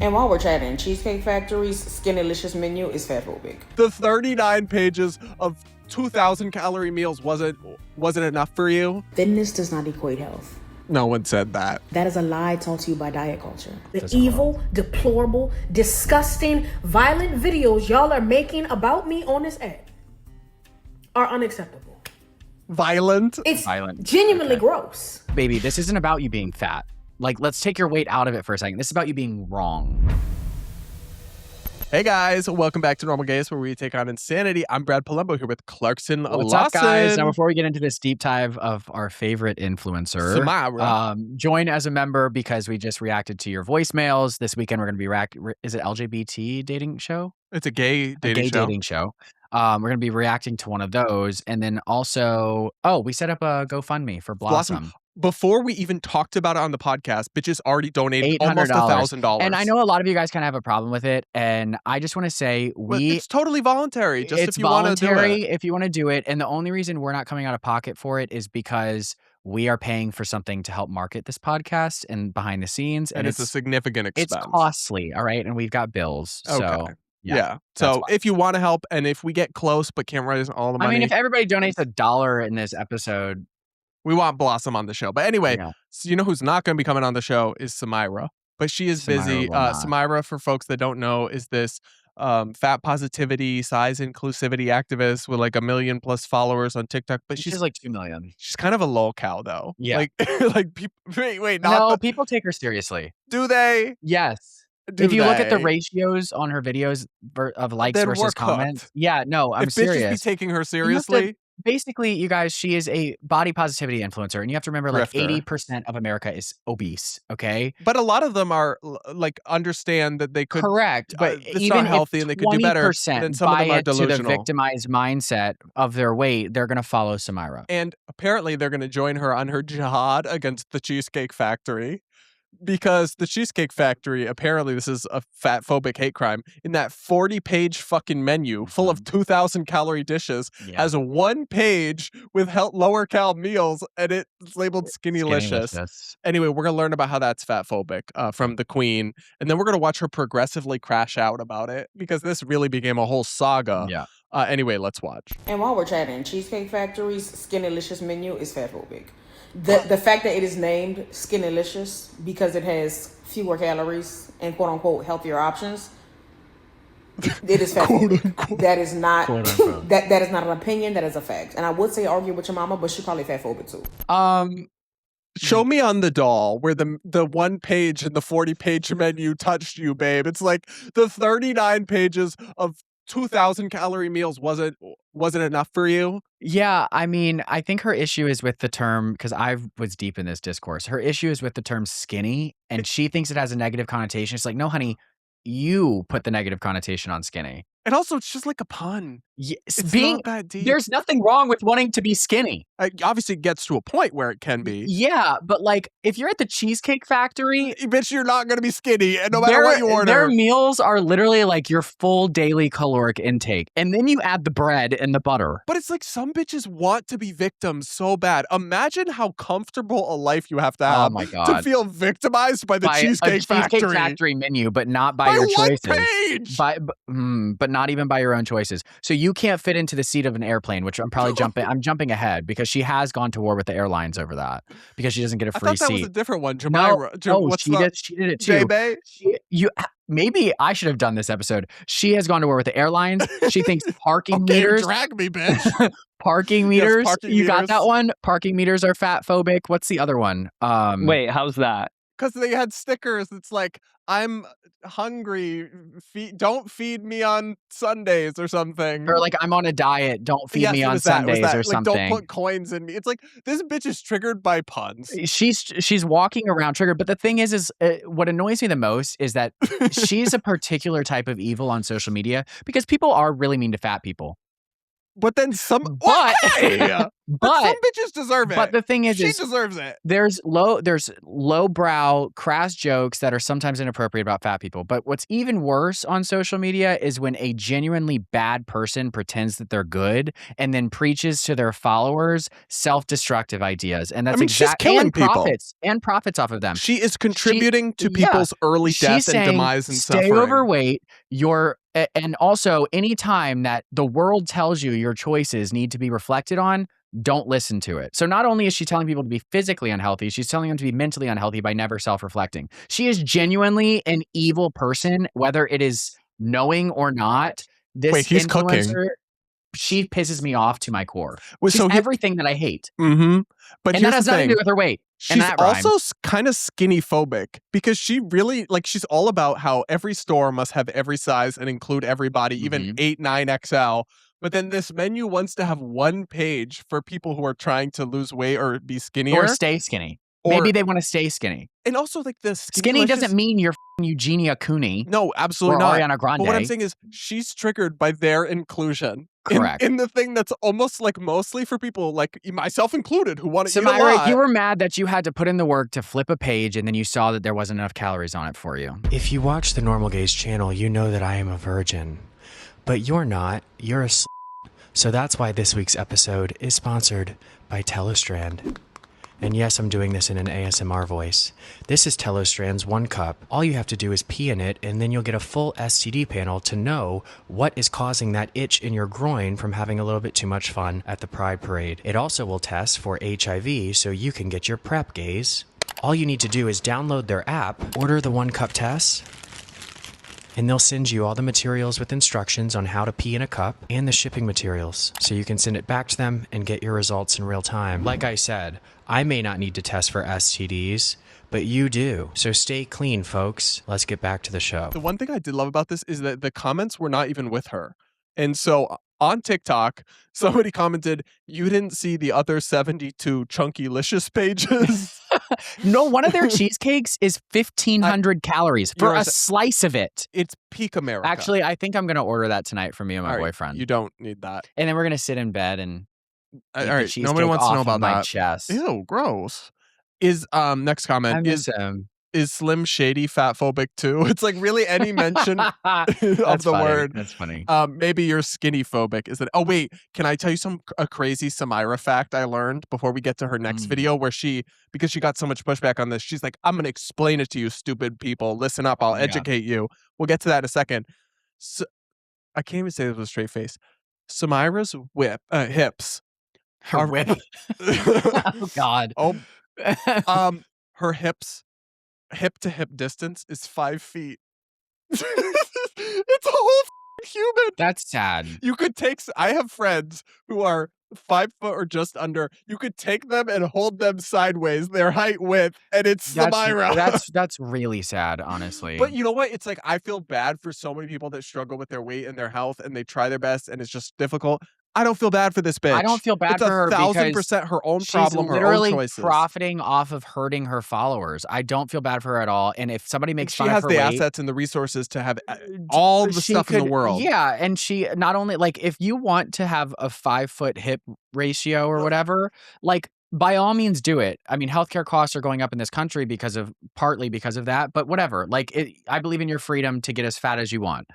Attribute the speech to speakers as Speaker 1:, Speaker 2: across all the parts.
Speaker 1: And while we're chatting, Cheesecake Factory's Skinnylicious menu is fatphobic.
Speaker 2: The 39 pages of 2,000 calorie meals wasn't enough for you?
Speaker 1: Thinness does not equate health.
Speaker 2: No one said that.
Speaker 1: That is a lie taught to you by diet culture.
Speaker 3: The evil, deplorable, disgusting, violent videos y'all are making about me on this app are unacceptable.
Speaker 2: Violent?
Speaker 3: It's
Speaker 4: Violent.
Speaker 3: genuinely gross.
Speaker 4: Baby, this isn't about you being fat. Like, let's take your weight out of it for a second. This is about you being wrong.
Speaker 2: Hey guys, welcome back to Normal Gaze, where we take on insanity. I'm Brad Polumbo here with Clarkson Lawson.
Speaker 4: What's up, guys? Now, before we get into this deep dive of our favorite influencer,
Speaker 2: Samyra,
Speaker 4: join as a member because we just reacted to your voicemails. This weekend, we're going to be is it LGBT dating show?
Speaker 2: It's a gay dating show.
Speaker 4: We're going to be reacting to one of those. And then also, we set up a GoFundMe for Blossom.
Speaker 2: Before we even talked about it on the podcast, bitches already donated almost $1,000.
Speaker 4: And I know a lot of you guys kind of have a problem with it. And I just want to say
Speaker 2: it's totally voluntary. Just
Speaker 4: it's
Speaker 2: if you want to do it.
Speaker 4: If you want to do it. And the only reason we're not coming out of pocket for it is because we are paying for something to help market this podcast and behind the scenes.
Speaker 2: And it's a significant expense.
Speaker 4: It's costly. All right. And we've got bills.
Speaker 2: Okay.
Speaker 4: So
Speaker 2: yeah. So if you want to help, and if we get close but can't raise all the money.
Speaker 4: I mean, if everybody donates $1 in this episode,
Speaker 2: we want Blossom on the show. But anyway, so you know who's not going to be coming on the show is Samyra. But she is busy. Samyra, for folks that don't know, is this fat positivity, size inclusivity activist with like 1 million+ followers on TikTok. But she's
Speaker 4: like 2 million.
Speaker 2: She's kind of a lol cow, though.
Speaker 4: Yeah.
Speaker 2: Like people. Wait.
Speaker 4: People take her seriously.
Speaker 2: Do they?
Speaker 4: Yes. If you look at the ratios on her videos of likes versus comments, I'm serious.
Speaker 2: Bitches be taking her seriously.
Speaker 4: Basically, you guys, she is a body positivity influencer, and you have to remember, like 80% of America is obese. Okay,
Speaker 2: but a lot of them are like understand that they could
Speaker 4: correct, but
Speaker 2: it's
Speaker 4: even
Speaker 2: not healthy and they could do better. Then some of them are delusional.
Speaker 4: To the victimized mindset of their weight, they're going to follow Samyra,
Speaker 2: and apparently they're going to join her on her jihad against the Cheesecake Factory. Because the Cheesecake Factory, apparently this is a fatphobic hate crime, in that 40-page fucking menu full of 2,000 calorie dishes has one page with lower cal meals, and it's labeled Skinnylicious. Anyway, we're going to learn about how that's fatphobic from the queen, and then we're going to watch her progressively crash out about it, because this really became a whole saga.
Speaker 4: Yeah.
Speaker 2: Anyway, let's watch.
Speaker 1: And while we're chatting, Cheesecake Factory's Skinnylicious menu is fatphobic. The fact that it is named Skinnylicious because it has fewer calories and quote unquote healthier options, it is fatphobic. That is not that is not an opinion, that is a fact. And I would say argue with your mama, but she probably fatphobic too.
Speaker 2: Show me on the doll where the one page in the 40-page menu touched you, babe. It's like the 39 pages of 2,000 calorie meals wasn't enough for you?
Speaker 4: Yeah, I mean, I think her issue is with the term, because I was deep in this discourse. Her issue is with the term skinny, and she thinks it has a negative connotation. It's like, no, honey, you put the negative connotation on skinny.
Speaker 2: And also, it's just like a pun.
Speaker 4: It's
Speaker 2: not that deep.
Speaker 4: There's nothing wrong with wanting to be skinny.
Speaker 2: Obviously, it gets to a point where it can be.
Speaker 4: Yeah, but like, if you're at the Cheesecake Factory,
Speaker 2: bitch, you're not going to be skinny, and no matter what you order.
Speaker 4: Their meals are literally like your full daily caloric intake, and then you add the bread and the butter.
Speaker 2: But it's like some bitches want to be victims so bad. Imagine how comfortable a life you have to have to feel victimized by the Cheesecake Factory.
Speaker 4: Cheesecake Factory menu, but not by your choices.
Speaker 2: Page?
Speaker 4: But not even by your own choices. So you can't fit into the seat of an airplane, which I'm probably jumping ahead because she has gone to war with the airlines over that because she doesn't get a free seat.
Speaker 2: I thought that was a different one. Jamira.
Speaker 4: No, she did it too.
Speaker 2: J-Bay?
Speaker 4: Maybe I should have done this episode. She has gone to war with the airlines. She thinks parking meters.
Speaker 2: Drag me, bitch.
Speaker 4: Parking meters.
Speaker 2: You
Speaker 4: got that one? Parking meters are fatphobic. What's the other one?
Speaker 5: Wait, how's that?
Speaker 2: Because they had stickers. It's like, I'm hungry. Don't feed me on Sundays or something.
Speaker 4: Or like, I'm on a diet. Don't feed me on Sundays or something.
Speaker 2: Don't put coins in me. It's like, this bitch is triggered by puns.
Speaker 4: She's walking around triggered. But the thing is what annoys me the most is that she's a particular type of evil on social media because people are really mean to fat people.
Speaker 2: But then some,
Speaker 4: But-
Speaker 2: but some bitches deserve it.
Speaker 4: But the thing is,
Speaker 2: she deserves it.
Speaker 4: There's lowbrow, crass jokes that are sometimes inappropriate about fat people. But what's even worse on social media is when a genuinely bad person pretends that they're good and then preaches to their followers self-destructive ideas. And that's
Speaker 2: she's killing people
Speaker 4: and profits off of them.
Speaker 2: She is contributing to people's early death and demise and
Speaker 4: stay
Speaker 2: suffering.
Speaker 4: Overweight. And also, anytime that the world tells you your choices need to be reflected on, don't listen to it. So not only is she telling people to be physically unhealthy, she's telling them to be mentally unhealthy by never self-reflecting. She is genuinely an evil person, whether it is knowing or not. This
Speaker 2: he's
Speaker 4: influencer,
Speaker 2: cooking.
Speaker 4: She pisses me off to my core.
Speaker 2: Well,
Speaker 4: She's everything that I hate.
Speaker 2: Mm-hmm. But
Speaker 4: and that has nothing to do with her weight.
Speaker 2: She's also kind of skinny phobic because she really, she's all about how every store must have every size and include everybody, even 8, 9 XL. But then this menu wants to have one page for people who are trying to lose weight or be skinnier.
Speaker 4: Or stay skinny. Maybe they want to stay skinny.
Speaker 2: And also, the
Speaker 4: skinny doesn't mean you're Eugenia Cooney.
Speaker 2: No, absolutely not.
Speaker 4: Ariana Grande.
Speaker 2: But what I'm saying is she's triggered by their inclusion.
Speaker 4: Correct.
Speaker 2: In the thing that's almost mostly for people like myself included who want to eat a
Speaker 4: Samyra,
Speaker 2: lot.
Speaker 4: you were mad that you had to put in the work to flip a page and then you saw that there wasn't enough calories on it for you.
Speaker 5: If you watch the Normal Gaze channel, you know that I am a virgin. But you're not. You're a So that's why this week's episode is sponsored by Telestrand. And yes, I'm doing this in an ASMR voice. This is Telestrand's 1 cup. All you have to do is pee in it, and then you'll get a full STD panel to know what is causing that itch in your groin from having a little bit too much fun at the Pride Parade. It also will test for HIV so you can get your PrEP gaze. All you need to do is download their app, order the 1 cup test, and they'll send you all the materials with instructions on how to pee in a cup and the shipping materials so you can send it back to them and get your results in real time. Like I said, I may not need to test for STDs, but you do. So stay clean, folks. Let's get back to the show.
Speaker 2: The one thing I did love about this is that the comments were not even with her. And so on TikTok, somebody commented, you didn't see the other 72 Chunkylicious pages.
Speaker 4: No, one of their cheesecakes is 1,500 calories for a slice of it.
Speaker 2: It's peak America.
Speaker 4: Actually, I think I'm going to order that tonight for me and my boyfriend.
Speaker 2: You don't need that.
Speaker 4: And then we're going to sit in bed and
Speaker 2: all right, nobody wants to know about that.
Speaker 4: Chest.
Speaker 2: Ew, gross. Is next comment is Slim Shady fatphobic too? It's really any mention of the word.
Speaker 4: That's funny.
Speaker 2: Maybe you're skinny phobic. Is it? Oh wait, can I tell you a crazy Samyra fact I learned before we get to her next video where because she got so much pushback on this, she's like, I'm gonna explain it to you, stupid people. Listen up, I'll educate you. We'll get to that in a second. So, I can't even say this with a straight face. Samyra's hips.
Speaker 4: Her whip. Oh God.
Speaker 2: Oh. Her hips, hip to hip distance is 5 feet. It's a whole human.
Speaker 4: That's sad.
Speaker 2: You could I have friends who are 5 foot or just under. You could take them and hold them sideways, their height width, and it's Samyra.
Speaker 4: That's really sad, honestly.
Speaker 2: But you know what? It's I feel bad for so many people that struggle with their weight and their health, and they try their best, and it's just difficult. I don't feel bad for this bitch.
Speaker 4: I don't feel bad for her because
Speaker 2: 1,000% her own problem,
Speaker 4: she's literally
Speaker 2: her own choices.
Speaker 4: Profiting off of hurting her followers. I don't feel bad for her at all. And if somebody makes fun of her
Speaker 2: she has the assets and the resources to have all the stuff in the world.
Speaker 4: Yeah, and she not only if you want to have a 5 foot hip ratio or whatever, by all means do it. I mean, healthcare costs are going up in this country partly because of that, but whatever. I believe in your freedom to get as fat as you want.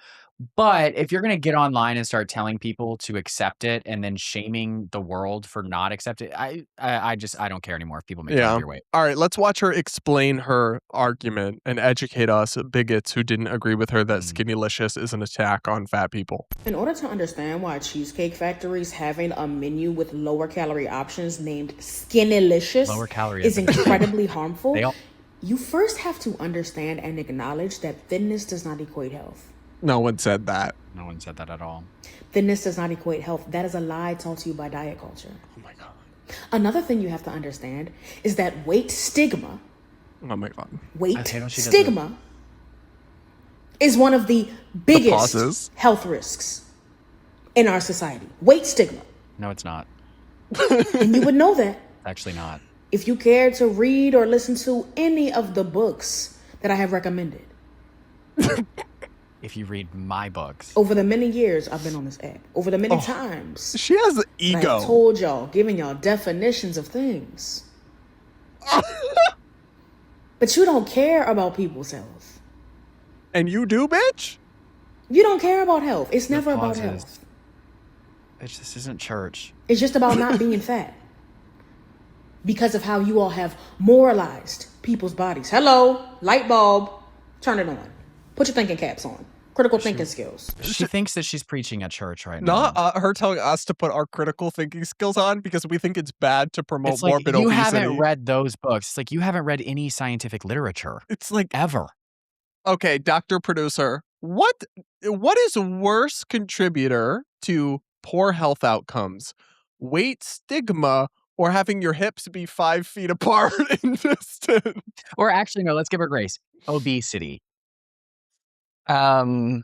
Speaker 4: But if you're going to get online and start telling people to accept it and then shaming the world for not accepting it, I don't care anymore if people make fun of your weight.
Speaker 2: All right, let's watch her explain her argument and educate us bigots who didn't agree with her that Skinnylicious is an attack on fat people.
Speaker 1: In order to understand why Cheesecake Factory is having a menu with lower calorie options named Skinnylicious is incredibly harmful, you first have to understand and acknowledge that thinness does not equate health.
Speaker 2: No one said that.
Speaker 4: No one said that at all.
Speaker 1: Thinness does not equate health. That is a lie taught to you by diet culture.
Speaker 2: Oh my God.
Speaker 1: Another thing you have to understand is that weight stigma.
Speaker 2: Oh my God.
Speaker 1: Weight stigma is one of the biggest health risks in our society. Weight stigma.
Speaker 4: No, it's not.
Speaker 1: And you would know that.
Speaker 4: Actually not.
Speaker 1: If you care to read or listen to any of the books that I have recommended.
Speaker 4: if you read my books.
Speaker 1: Over the many years I've been on this app, over the many times
Speaker 2: She has
Speaker 1: that
Speaker 2: ego.
Speaker 1: I've told y'all, giving y'all definitions of things. But you don't care about people's health.
Speaker 2: And you do, bitch?
Speaker 1: You don't care about health. It's never about
Speaker 4: pauses.
Speaker 1: health.
Speaker 4: This isn't church.
Speaker 1: It's just about not being fat. Because of how you all have moralized people's bodies. Hello, light bulb, turn it on. Put your thinking caps on. Critical thinking skills.
Speaker 4: She thinks that she's preaching at church right now.
Speaker 2: Not her telling us to put our critical thinking skills on because we think it's bad to promote
Speaker 4: It's like
Speaker 2: morbid
Speaker 4: you
Speaker 2: obesity.
Speaker 4: haven't read those books. It's like you haven't read any scientific literature
Speaker 2: It's like,
Speaker 4: ever.
Speaker 2: okay, Dr. Producer, what is worse contributor to poor health outcomes? Weight stigma or having your hips be 5 feet apart in distance?
Speaker 4: Or actually, no, let's give her grace. Obesity.
Speaker 6: I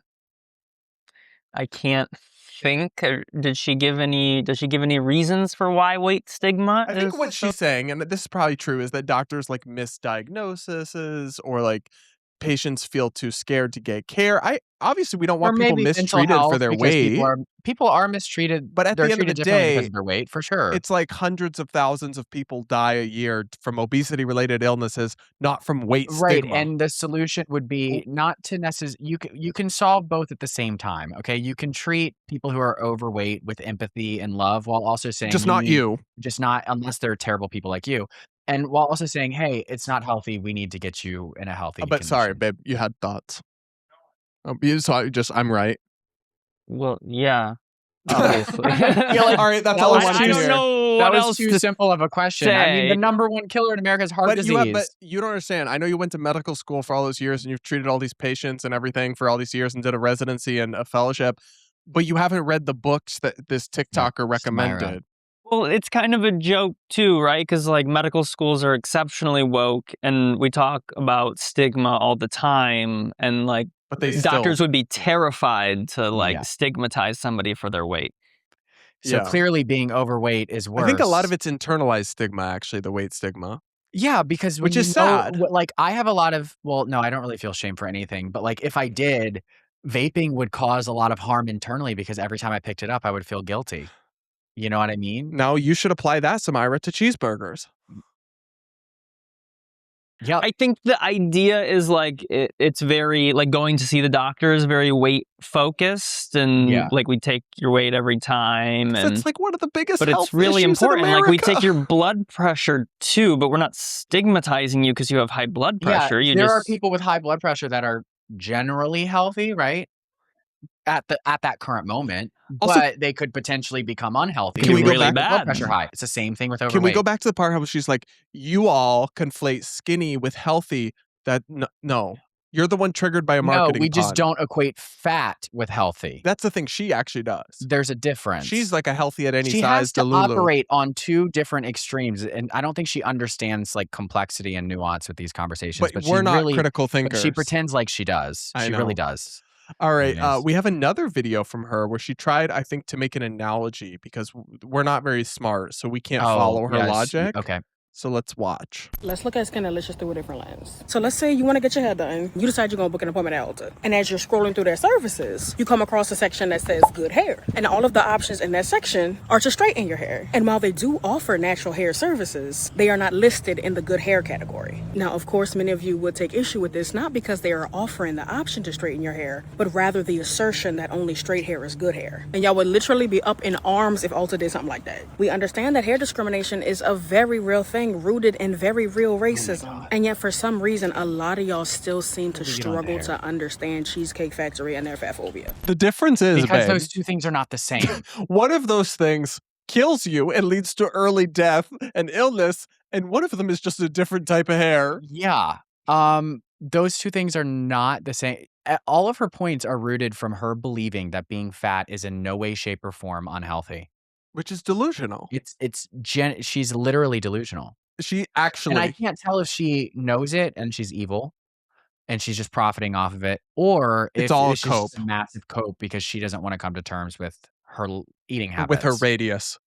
Speaker 6: can't think. Did she give any reasons for why weight stigma?
Speaker 2: I think what she's saying, and this is probably true, is that doctors like misdiagnoses or like patients feel too scared to get care. Obviously we don't want people mistreated for their weight.
Speaker 4: People are mistreated,
Speaker 2: but at the end of the day,
Speaker 4: because of their weight, for sure.
Speaker 2: It's like hundreds of thousands of people die a year from obesity-related illnesses, not from weight stigma.
Speaker 4: Right, and the solution would be not to necessarily. You can solve both at the same time. Okay, you can treat people who are overweight with empathy and love, while also saying
Speaker 2: just not
Speaker 4: unless they're terrible people like you, and while also saying, hey, it's not healthy. We need to get you in a healthy.
Speaker 2: But sorry, babe, you had thoughts. I'm right.
Speaker 6: Well, yeah. Obviously.
Speaker 2: All right, that's all I wanted to hear.
Speaker 6: I don't know what
Speaker 4: That was
Speaker 6: else
Speaker 4: too
Speaker 6: to
Speaker 4: simple of a question.
Speaker 6: say.
Speaker 4: I mean, the number one killer in America is heart disease.
Speaker 2: But you don't understand. I know you went to medical school for all those years and you've treated all these patients and everything for all these years and did a residency and a fellowship, but you haven't read the books that this TikToker recommended.
Speaker 4: Samyra.
Speaker 6: Well, it's kind of a joke too, right? Because like medical schools are exceptionally woke, and we talk about stigma all the time, and like
Speaker 2: but
Speaker 6: doctors would be terrified to like stigmatize somebody for their weight.
Speaker 4: So clearly being overweight is worse.
Speaker 2: I think a lot of it's internalized stigma, actually, the weight stigma.
Speaker 4: Yeah, because
Speaker 2: which is sad.
Speaker 4: Like I have a lot of, well, no, I don't really feel shame for anything, but like if I did, vaping would cause a lot of harm internally because every time I picked it up, I would feel guilty. You know what I mean?
Speaker 2: Now you should apply that, Samyra, to cheeseburgers.
Speaker 4: Yeah,
Speaker 6: I think the idea is like it's very like going to see the doctor is very weight focused, and like we take your weight every time, and
Speaker 2: it's like one of the biggest.
Speaker 6: But it's really important. Like we take your blood pressure too, but we're not stigmatizing you because you have high blood pressure.
Speaker 4: Yeah, there are people with high blood pressure that are generally healthy, right? At that current moment,
Speaker 2: also,
Speaker 4: but they could potentially become unhealthy.
Speaker 2: Can we go
Speaker 4: really
Speaker 2: back?
Speaker 4: Blood pressure high. It's the same thing with overweight.
Speaker 2: Can we go back to the part how she's like, you all conflate skinny with healthy? That no, you're the one triggered by a marketing.
Speaker 4: No, we just don't equate fat with healthy.
Speaker 2: That's the thing she actually does.
Speaker 4: There's a difference.
Speaker 2: She's like a healthy at any size.
Speaker 4: She has to
Speaker 2: Delulu.
Speaker 4: operate on two different extremes, and I don't think she understands like complexity and nuance with these conversations. But
Speaker 2: we're not
Speaker 4: really,
Speaker 2: critical thinkers.
Speaker 4: She pretends like she does. She really does.
Speaker 2: All right, we have another video from her where she tried, I think, to make an analogy because we're not very smart, so we can't follow her logic.
Speaker 4: Okay.
Speaker 2: So let's watch.
Speaker 1: Let's look at Skinalicious through a different lens. So let's say you want to get your hair done. You decide you're going to book an appointment at Ulta. And as you're scrolling through their services, you come across a section that says good hair. And all of the options in that section are to straighten your hair. And while they do offer natural hair services, they are not listed in the good hair category. Now, of course, many of you would take issue with this, not because they are offering the option to straighten your hair, but rather the assertion that only straight hair is good hair. And y'all would literally be up in arms if Ulta did something like that. We understand that hair discrimination is a very real thing, rooted in very real racism. And yet for some reason, a lot of y'all still seem to struggle to understand Cheesecake Factory and their fatphobia.
Speaker 2: The difference is,
Speaker 4: because those two things are not the same.
Speaker 2: One of those things kills you and leads to early death and illness, and one of them is just a different type of hair.
Speaker 4: Yeah. Those two things are not the same. All of her points are rooted from her believing that being fat is in no way, shape, or form unhealthy.
Speaker 2: Which is delusional.
Speaker 4: She's literally delusional.
Speaker 2: She actually...
Speaker 4: And I can't tell if she knows it and she's evil and she's just profiting off of it, or
Speaker 2: it's
Speaker 4: if
Speaker 2: all
Speaker 4: it's
Speaker 2: a cope.
Speaker 4: Just a massive cope because she doesn't want to come to terms with her eating habits.
Speaker 2: With her radius.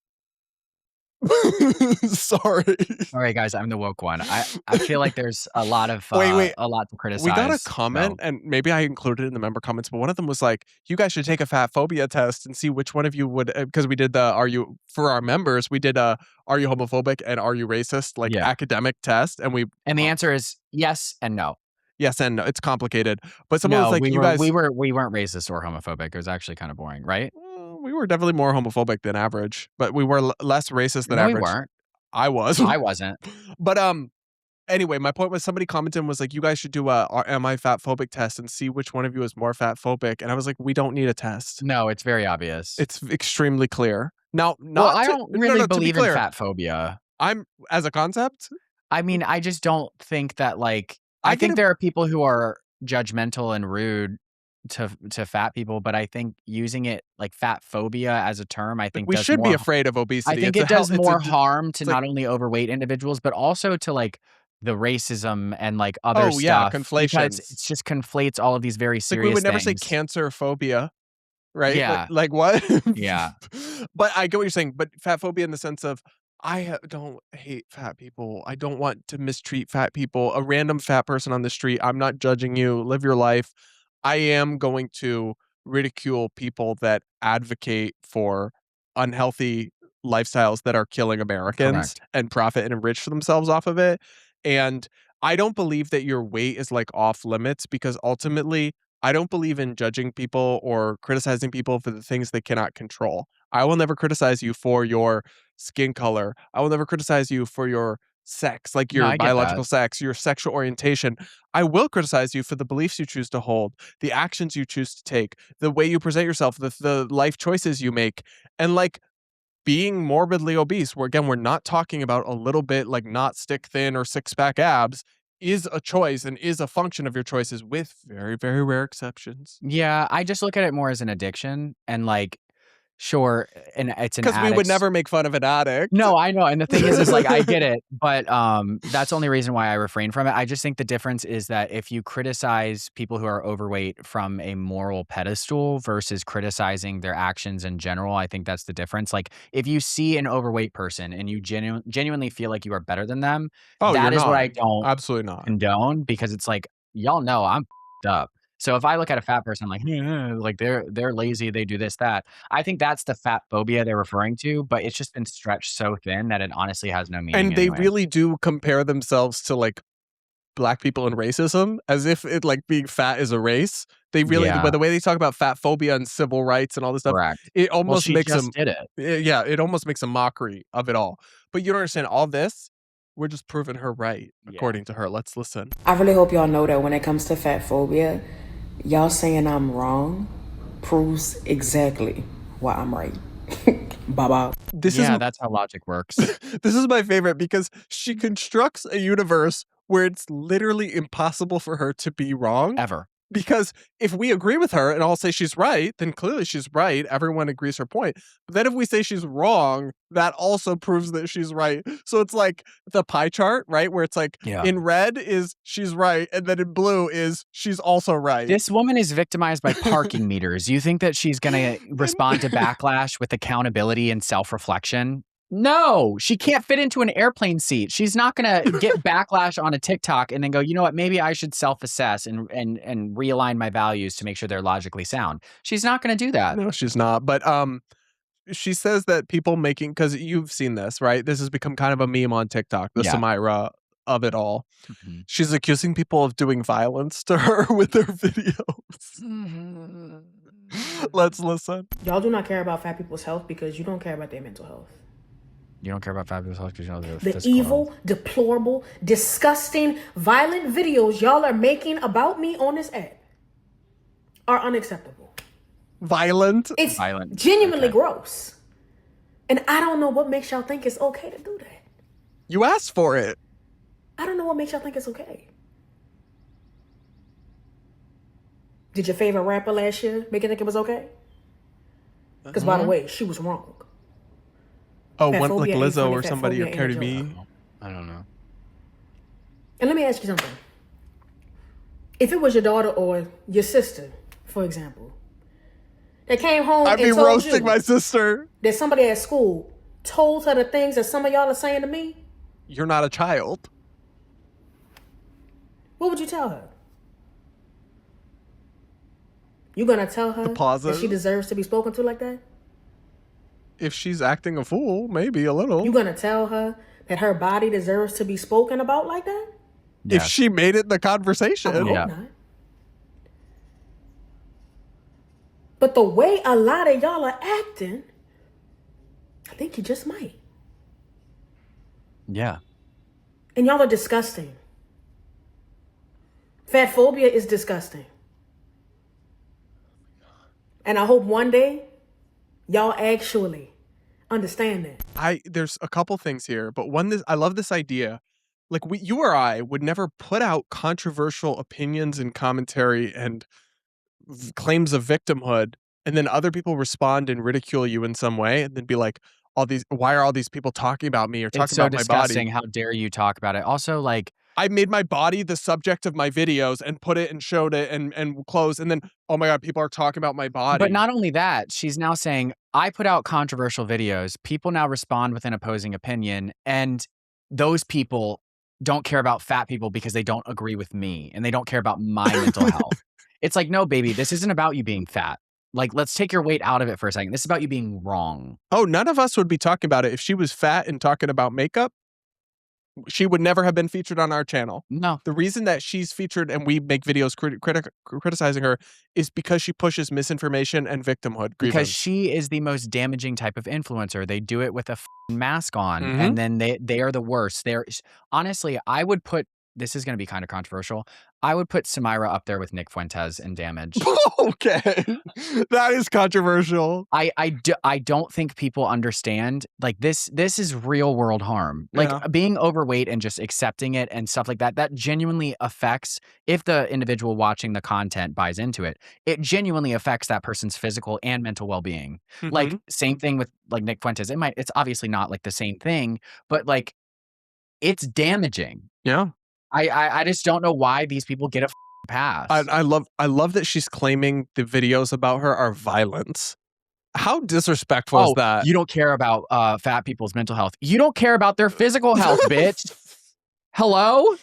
Speaker 2: Sorry.
Speaker 4: All right, guys, I'm the woke one. I feel like there's a lot of
Speaker 2: Wait.
Speaker 4: a lot to criticize.
Speaker 2: We got a comment, and maybe I included it in the member comments, but one of them was like, "You guys should take a fatphobia test and see which one of you would." Because we did for our members, we did "Are you homophobic" and "Are you racist?" academic test, and
Speaker 4: the answer is yes and no.
Speaker 2: Yes and no. It's complicated, but someone was like,
Speaker 4: we weren't racist or homophobic. It was actually kind of boring, right?
Speaker 2: We were definitely more homophobic than average, but we were less racist than average.
Speaker 4: We weren't.
Speaker 2: I was.
Speaker 4: I wasn't.
Speaker 2: But anyway, my point was somebody commented and was like, "You guys should do a am I fatphobic test and see which one of you is more fatphobic." And I was like, "We don't need a test.
Speaker 4: No, it's very obvious.
Speaker 2: It's extremely clear." Now,
Speaker 4: I don't really believe in fatphobia.
Speaker 2: I'm as a concept.
Speaker 4: I mean, I just don't think that I think there are people who are judgmental and rude to fat people, but I think using it like fatphobia as a term, I think
Speaker 2: we should be afraid of obesity.
Speaker 4: I think it does more harm to not only overweight individuals, but also to the racism and other stuff.
Speaker 2: Yeah, conflation.
Speaker 4: Because it just conflates all of these very serious
Speaker 2: we would never say
Speaker 4: things.
Speaker 2: cancer phobia, right?
Speaker 4: Yeah.
Speaker 2: Like what?
Speaker 4: Yeah.
Speaker 2: But I get what you're saying. But fat phobia in the sense of I don't hate fat people. I don't want to mistreat fat people. A random fat person on the street, I'm not judging you. Live your life. I am going to ridicule people that advocate for unhealthy lifestyles that are killing Americans and profit and enrich themselves off of it. And I don't believe that your weight is off limits, because ultimately I don't believe in judging people or criticizing people for the things they cannot control. I will never criticize you for your skin color. I will never criticize you for your sex, your biological sex, your sexual orientation. I will criticize you for the beliefs you choose to hold, the actions you choose to take, the way you present yourself, the life choices you make. And being morbidly obese, where again, we're not talking about a little bit not stick thin or six-pack abs, is a choice and is a function of your choices, with very, very rare exceptions.
Speaker 4: Yeah, I just look at it more as an addiction, and sure, and it's an
Speaker 2: because we would never make fun of an addict.
Speaker 4: No, I know, and the thing is I get it, but that's the only reason why I refrain from it. I just think the difference is that if you criticize people who are overweight from a moral pedestal versus criticizing their actions in general, I think that's the difference. If you see an overweight person and you genuinely feel like you are better than them, that is what I don't
Speaker 2: absolutely not
Speaker 4: condone, because it's y'all know I'm up. So if I look at a fat person, I'm they're lazy, they do this, that. I think that's the fat phobia they're referring to, but it's just been stretched so thin that it honestly has no meaning.
Speaker 2: And they really do compare themselves to black people and racism, as if it being fat is a race. They really, but the way they talk about fat phobia and civil rights and all this stuff, it almost makes them. Yeah, it almost makes a mockery of it all. But you don't understand all this. We're just proving her right, according to her. Let's listen.
Speaker 1: I really hope y'all know that when it comes to fat phobia, y'all saying I'm wrong proves exactly why I'm right. Bye-bye.
Speaker 4: That's how logic works.
Speaker 2: This is my favorite, because she constructs a universe where it's literally impossible for her to be wrong.
Speaker 4: Ever.
Speaker 2: Because if we agree with her and all say she's right, then clearly she's right. Everyone agrees her point. But then if we say she's wrong, that also proves that she's right. So it's the pie chart, right? Where it's in red is she's right, and then in blue is she's also right.
Speaker 4: This woman is victimized by parking meters. You think that she's going to respond to backlash with accountability and self-reflection? No, she can't fit into an airplane seat. She's not going to get backlash on a TikTok and then go, you know what, maybe I should self-assess and realign my values to make sure they're logically sound. She's not going to do that.
Speaker 2: No, she's not. But she says that people making, because you've seen this, right? This has become kind of a meme on TikTok, the Samyra of it all. Mm-hmm. She's accusing people of doing violence to her with their videos. Mm-hmm. Let's listen.
Speaker 3: Y'all do not care about fat people's health because you don't care about their mental health.
Speaker 4: You don't care about fat people's health because you know they're
Speaker 3: the evil, health. Deplorable, disgusting, violent videos y'all are making about me on this app are unacceptable.
Speaker 2: Violent?
Speaker 3: It's genuinely gross. And I don't know what makes y'all think it's okay to do that.
Speaker 2: You asked for it.
Speaker 3: I don't know what makes y'all think it's okay. Did your favorite rapper last year make you think it was okay? Because by the way, she was wrong.
Speaker 2: Oh, one Lizzo or somebody or Cardi B?
Speaker 4: I don't know.
Speaker 3: And let me ask you something. If it was your daughter or your sister, for example, that came home
Speaker 2: I'd be roasting my sister.
Speaker 3: That somebody at school told her the things that some of y'all are saying to me,
Speaker 2: You're not a child.
Speaker 3: what would you tell her? You gonna tell her that she deserves to be spoken to like that?
Speaker 2: If she's acting a fool, maybe a little.
Speaker 3: You gonna tell her that her body deserves to be spoken about like that?
Speaker 2: If she made it in the conversation.
Speaker 3: I hope not. But the way a lot of y'all are acting, I think you just might.
Speaker 4: Yeah.
Speaker 3: And y'all are disgusting. Fatphobia is disgusting. And I hope one day y'all actually understand that.
Speaker 2: There's a couple things here, but I love this idea. Like you or I would never put out controversial opinions and commentary and claims of victimhood, and then other people respond and ridicule you in some way, and then be like, why are all these people talking about me or talking about my body?
Speaker 4: It's so disgusting. How dare you talk about it? Also, like,
Speaker 2: I made my body the subject of my videos and put it and showed it and clothes, and then, oh my God, people are talking about my body.
Speaker 4: But not only that, she's now saying, I put out controversial videos. People now respond with an opposing opinion, and those people don't care about fat people because they don't agree with me and they don't care about my mental health. It's like, no, baby, this isn't about you being fat. Like, let's take your weight out of it for a second. This is about you being wrong.
Speaker 2: Oh, none of us would be talking about it. If she was fat and talking about makeup, she would never have been featured on our channel.
Speaker 4: No.
Speaker 2: The reason that she's featured and we make videos criticizing her is because she pushes misinformation and victimhood.
Speaker 4: Because she is the most damaging type of influencer. They do it with a mask on, and then they are the worst. Honestly, I would put, this is going to be kind of controversial, I would put Samyra up there with Nick Fuentes in damage.
Speaker 2: Okay. That is controversial.
Speaker 4: I don't think people understand, like, this is real world harm. Like, being overweight and just accepting it and stuff like that, that genuinely affects, if the individual watching the content buys into it, it genuinely affects that person's physical and mental well-being. Like, same thing with, like, Nick Fuentes. It's obviously not, like, the same thing, but, like, it's damaging.
Speaker 2: Yeah.
Speaker 4: I just don't know why these people get a pass.
Speaker 2: I love that she's claiming the videos about her are violence. How disrespectful is that?
Speaker 4: You don't care about fat people's mental health. You don't care about their physical health, bitch. Hello?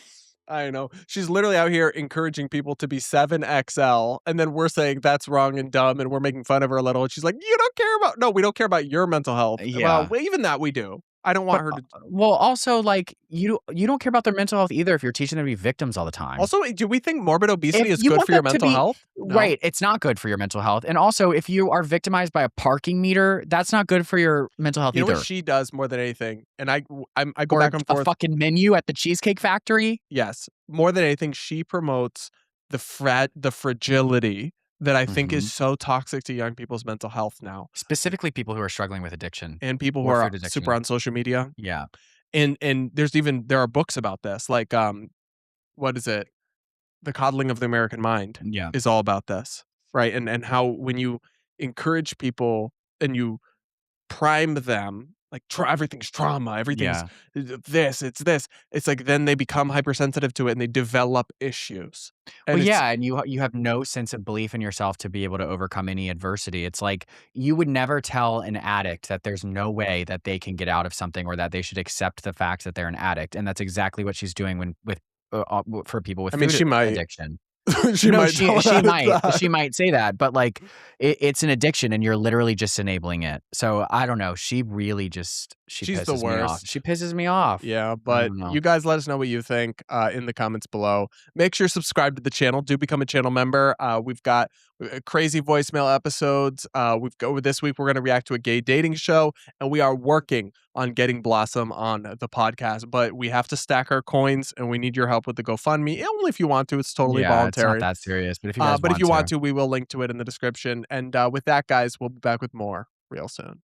Speaker 2: I know. She's literally out here encouraging people to be 7XL, and then we're saying that's wrong and dumb, and we're making fun of her a little. And she's like, you don't care about... No, we don't care about your mental health.
Speaker 4: Yeah.
Speaker 2: Well, even that we do. I don't want her to...
Speaker 4: Well, also, like, you don't care about their mental health either if you're teaching them to be victims all the time.
Speaker 2: Also, do we think morbid obesity is good for your mental health?
Speaker 4: No. Right. It's not good for your mental health. And also, if you are victimized by a parking meter, that's not good for your mental health either.
Speaker 2: You know what she does more than anything? And I go back and forth.
Speaker 4: A fucking menu at the Cheesecake Factory?
Speaker 2: Yes. More than anything, she promotes the fragility that I think is so toxic to young people's mental health now.
Speaker 4: Specifically people who are struggling with addiction.
Speaker 2: And people who are super on social media.
Speaker 4: Yeah.
Speaker 2: And there are books about this. Like, what is it? The Coddling of the American Mind is all about this. Right. And how when you encourage people and you prime them, like everything's trauma, everything's it's this. It's like then they become hypersensitive to it and they develop issues. And
Speaker 4: and you have no sense of belief in yourself to be able to overcome any adversity. It's like you would never tell an addict that there's no way that they can get out of something or that they should accept the fact that they're an addict. And that's exactly what she's doing for people with food addiction.
Speaker 2: she might
Speaker 4: say that, but like it's an addiction and you're literally just enabling it. So I don't know. She really just
Speaker 2: she's the worst.
Speaker 4: Me off. She pisses me off.
Speaker 2: Yeah, but you guys let us know what you think in the comments below. Make sure you subscribe to the channel. Do become a channel member. We've got crazy voicemail episodes. This week we're going to react to a gay dating show, and we are working on getting Blossom on the podcast, but we have to stack our coins and we need your help with the GoFundMe. Only if you want to. It's totally voluntary.
Speaker 4: It's not that serious, but if you guys
Speaker 2: want to, we will link to it in the description. And with that, guys, we'll be back with more real soon.